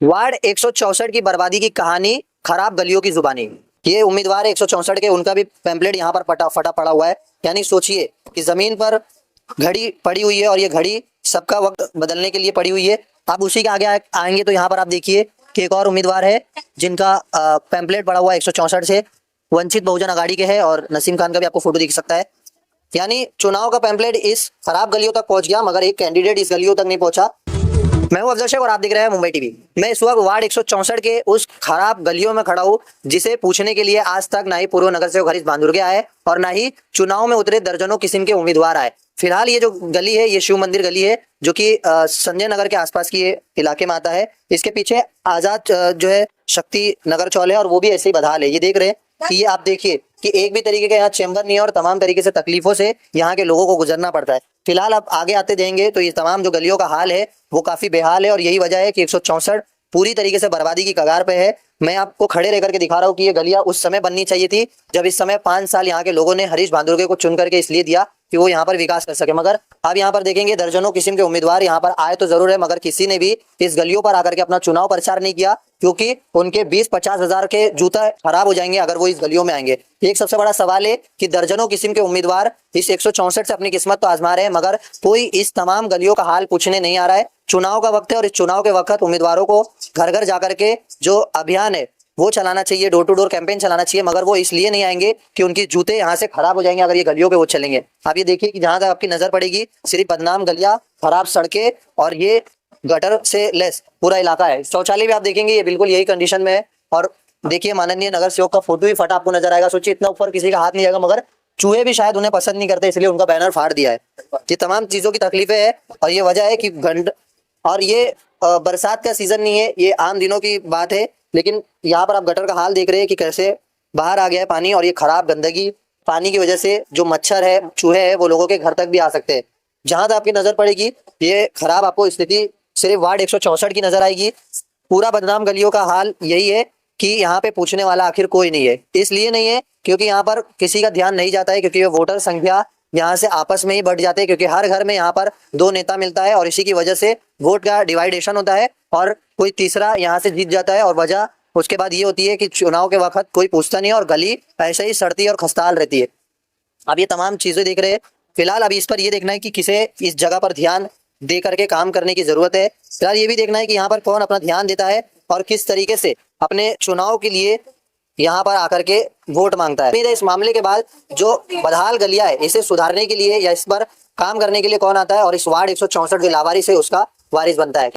Ward 164 की बर्बादी की कहानी, खराब गलियों की जुबानी। ये उम्मीदवार है 164 के, उनका भी पैम्पलेट यहाँ पर फटा पड़ा हुआ है। यानी सोचिए कि जमीन पर घड़ी पड़ी हुई है और ये घड़ी सबका वक्त बदलने के लिए पड़ी हुई है। आप उसी के आगे आएंगे तो यहाँ पर आप देखिए कि एक और उम्मीदवार है जिनका पैम्पलेट पड़ा हुआ है 164 से, वंचित बहुजन अघाड़ी के है और नसीम खान का भी आपको फोटो दिख सकता है। यानी चुनाव का पैम्पलेट इस खराब गलियों तक पहुंच गया, मगर एक कैंडिडेट इस गलियों तक नहीं पहुंचा। मैं हूं अफजल शेख और आप देख रहे हैं मुंबई टीवी। मैं इस वक्त वार्ड 164 के उस खराब गलियों में खड़ा हूं, जिसे पूछने के लिए आज तक ना ही पूर्व नगर सेवक हरीश भांदुरगे आए और ना ही चुनाव में उतरे दर्जनों किस्म के उम्मीदवार आए। फिलहाल ये जो गली है ये शिव मंदिर गली है, जो कि संजय नगर के आसपास की इलाके में आता है। इसके पीछे आजाद जो है शक्ति नगर चौल है और वो भी ऐसे ही बदहाल है। ये देख रहे हैं कि ये आप देखिए कि एक भी तरीके का यहाँ चैम्बर नहीं है और तमाम तरीके से तकलीफों से यहाँ के लोगों को गुजरना पड़ता है। फिलहाल आप आगे आते देंगे तो ये तमाम जो गलियों का हाल है वो काफी बेहाल है और यही वजह है कि 164 पूरी तरीके से बर्बादी की कगार पे है। मैं आपको खड़े रह करके दिखा रहा हूँ कि ये गलियां उस समय बननी चाहिए थी जब इस समय 5 साल यहाँ के लोगों ने हरीश भांदुरगे को चुन करके इसलिए दिया कि वो यहाँ पर विकास कर सके। मगर अब यहाँ पर देखेंगे दर्जनों किस्म के उम्मीदवार यहाँ पर आए तो जरूर है, मगर किसी ने भी इस गलियों पर आकर के अपना चुनाव प्रचार नहीं किया, क्योंकि उनके 20-50 हजार के जूता खराब हो जाएंगे अगर वो इस गलियों में आएंगे। एक सबसे बड़ा सवाल है कि दर्जनों किस्म के उम्मीदवार इस 164 से अपनी किस्मत तो आजमा रहे हैं, मगर कोई इस तमाम गलियों का हाल पूछने नहीं आ रहा है। चुनाव का वक्त है और इस चुनाव के वक्त उम्मीदवारों को घर घर जाकर के जो अभियान है वो चलाना चाहिए, डोर टू डोर कैंपेन चलाना चाहिए, मगर वो इसलिए नहीं आएंगे कि उनकी जूते यहाँ से खराब हो जाएंगे अगर ये गलियों पे वो चलेंगे। आप ये देखिए कि जहां तक आपकी नजर पड़ेगी सिर्फ बदनाम गलियां, खराब सड़कें और ये गटर से लेस पूरा इलाका है। शौचालय भी आप देखेंगे ये बिल्कुल यही कंडीशन में है। और देखिए माननीय नगर सेवक का फोटो भी फटा आपको नजर आएगा। सोचिए इतना ऊपर किसी का हाथ नहीं जाएगा, मगर चूहे भी शायद उन्हें पसंद नहीं करते इसलिए उनका बैनर फाड़ दिया है। ये तमाम चीजों की तकलीफें है और ये वजह है कि और ये बरसात का सीजन नहीं है, ये आम दिनों की बात है। लेकिन यहाँ पर आप गटर का हाल देख रहे हैं कि कैसे बाहर आ गया है पानी, और ये खराब गंदगी पानी की वजह से जो मच्छर है चूहे है वो लोगों के घर तक भी आ सकते हैं। जहां तक आपकी नजर पड़ेगी ये खराब आपको स्थिति सिर्फ वार्ड 164 की नजर आएगी। पूरा बदनाम गलियों का हाल यही है कि यहाँ पे पूछने वाला आखिर कोई नहीं है। इसलिए नहीं है क्योंकि यहाँ पर किसी का ध्यान नहीं जाता है, क्योंकि ये वोटर संख्या यहाँ से आपस में ही बढ़ जाते हैं, क्योंकि हर घर में यहाँ पर 2 नेता मिलता है और इसी की वजह से वोट का डिवाइडेशन होता है और कोई तीसरा यहाँ से जीत जाता है। और वजह उसके बाद ये होती है कि चुनाव के वक्त कोई पूछता नहीं है और गली ऐसे ही सड़ती और खस्ताल रहती है। अब ये तमाम चीजें देख रहे हैं। फिलहाल अब इस पर ये देखना है कि किसे इस जगह पर ध्यान दे करके काम करने की जरूरत है। फिलहाल ये भी देखना है कि यहाँ पर कौन अपना ध्यान देता है और किस तरीके से अपने चुनाव के लिए यहाँ पर आकर के वोट मांगता है। इस मामले के बाद जो बदहाल गलियां है इसे सुधारने के लिए या इस पर काम करने के लिए कौन आता है और इस वार्ड 164 जो लावारिस है उसका वारिस बनता है।